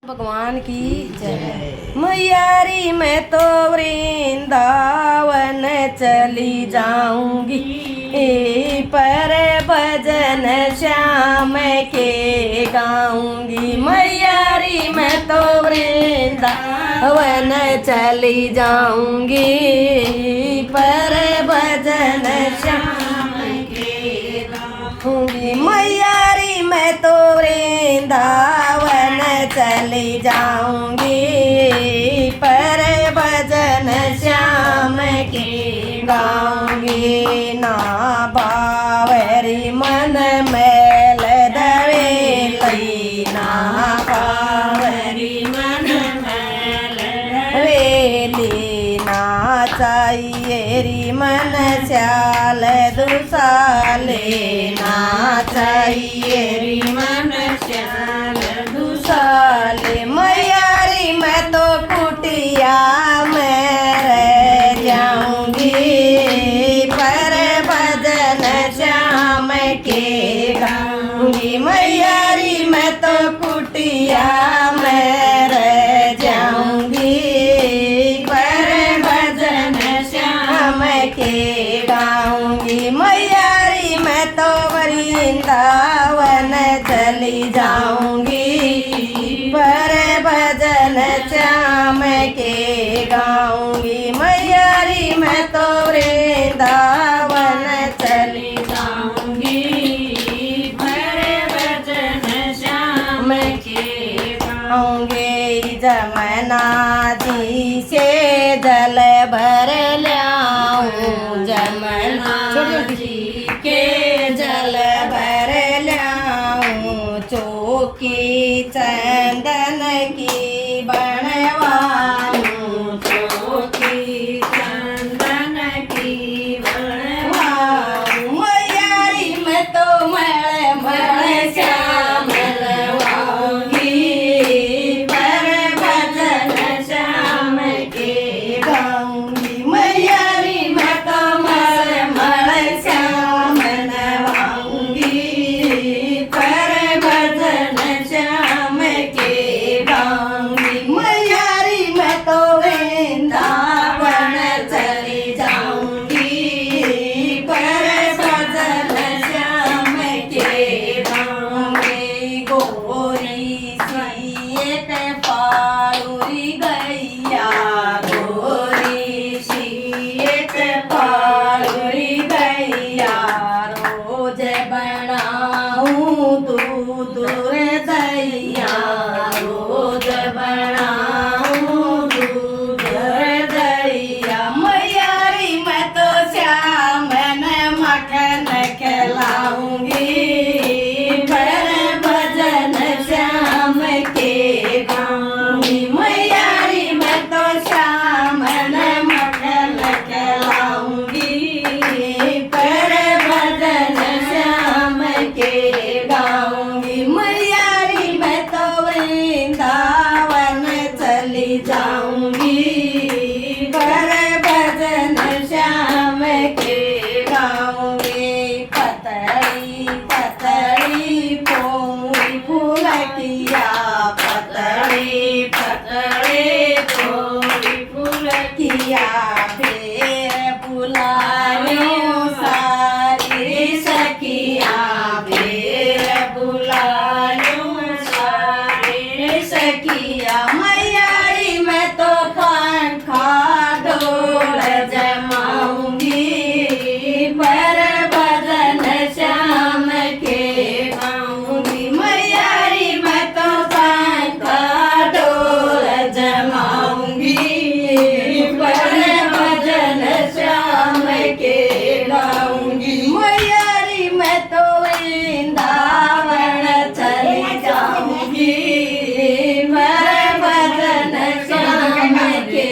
भगवान की जय। मैयारी मैं तो वृंदावन चली जाऊंगी, पर भजन श्याम के गाऊंगी। मैयारी मैं तो वृंदावन चली जाऊंगी, पर भजन श्याम के गाऊंगी। मैयारी मैं तो वृंदावन चली जाऊंगी, पर भजन श्याम के गाऊंगी। ना बावरी मन मैल दवेली, ना बावरी मन मैल दवेली। ना चाहिए री मन श्याल दुसाले, ना चाहिए री मन श्याल दुसाले। मैयारी मैं तो कुटिया में रह जाऊंगी, पर भजन श्याम के गाऊंगी। मैयारी मैं तो कुटिया में रह जाऊंगी, पर भजन श्याम के गाऊंगी। मैयारी मैं तो वृंदावन चली जाऊंगी, पर भजन श्याम के गाऊंगी। मैयारी मैं तो वृंदावन चली जाऊंगी, पर भजन श्याम के गाऊंगी। जमुना जी से जल भर लाऊं, जमुना जी के जल भर लाऊं। चौकी चंदन की बनवाऊं, चौकी चंदन की बनवाऊं। मैयारी मैं तो मल मल श्याम लवाऊंगी, पर भजन श्याम के गाऊंगी। मैयारी मैं तो मल मल श्याम लवाऊंगी, पर भजन श्याम के गाऊंगी। मैयारी मैं तो वृंदावन चली जाऊंगी, पर भजन श्याम के गाऊंगी। गोरी सीत पालुरी गैया, गोरी सीत पालुरी गैया। रोज बनाऊं दूध दैया, रोज बनाऊं दूध दैया। मैयारी मैं तो श्याम मखन खिलाऊंगी, पर भजन श्याम के गाऊंगी। मैयारी मैं तो श्याम मखन खिलाऊंगी, पर भजन श्याम के गाऊंगी। मैयारी मैं तो वृंदावन चली जाऊंगी, पर भजन श्याम के गाऊंगी। पतली पतली पोई फूलकिया, पतली पतली पोई फूलकिया। फेर बुलायो सारी सखिया, फेर बुलायो सारी सखिया। मैयारी मैं तो पंखा डोल जमाऊंगी, पर भजन श्याम के गाऊंगी। मैयारी मैं तो पंखा डोल जमाऊंगी, पर भजन श्याम के गाऊंगी। मैयारी मैं तो वृंदावन चली जाऊंगी, पर भजन श्याम के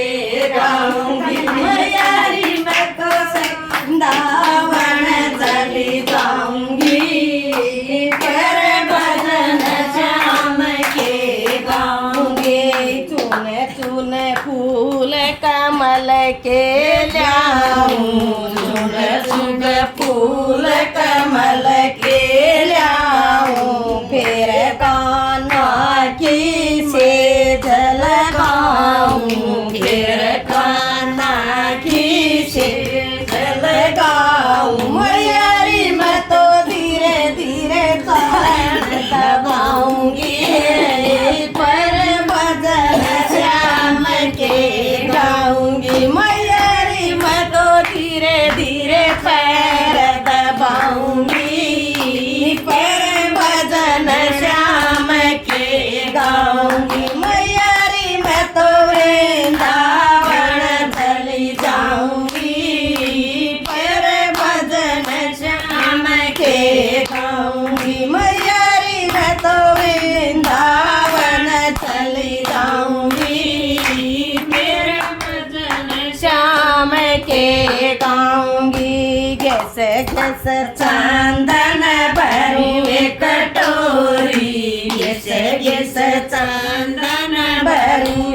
गाऊंगी। मैयारी मैं तो वृंदावन चली जाऊंगी, पर भजन श्याम के गाऊंगी। चुन चुन फूल कमल के लाऊं, चुन चुन फूल कमल के लाऊं। फिर कान्हा की से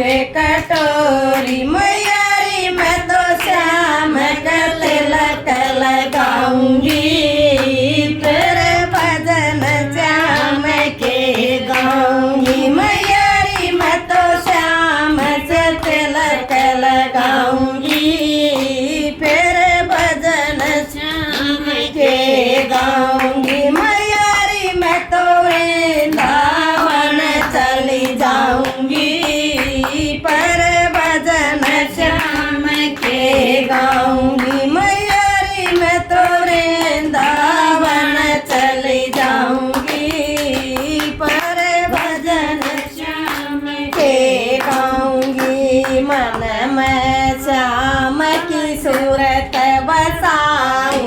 वे कटोरी मैयारी मैं तो श्याम का तिलक लगाऊंगी फिर भजन श्याम के गाऊंगी मैयारी मैं तो श्याम से तिलक लगाऊंगी फिर भजन श्याम के गाऊंगी मैयारी मैं तो वृंदावन चली जाऊंगी पर भजन श्याम के गाऊंगी मैयारी मैं तो वृंदावन चली जाऊंगी पर भजन श्याम के गाऊंगी मन में श्याम की सूरत बसाऊं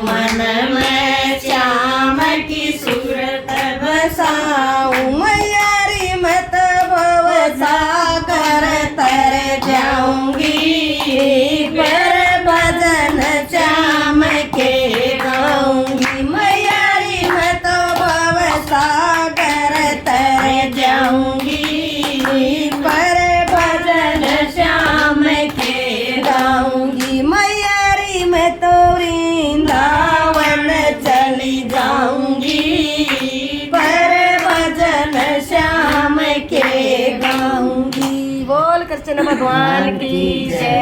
मन में श्याम की सूरत बसाऊं मैयारी मैं तो भव सागर तर जाऊंगी पर भजन श्याम के गाऊंगी मैयारी मैं तो भव सागर तर जाऊंगी पर भजन श्याम के गाऊंगी मैयारी मैं तो वृंदावन चली जाऊंगी पर भजन श्याम के गाऊंगी। बोल कृष्ण भगवान की जय।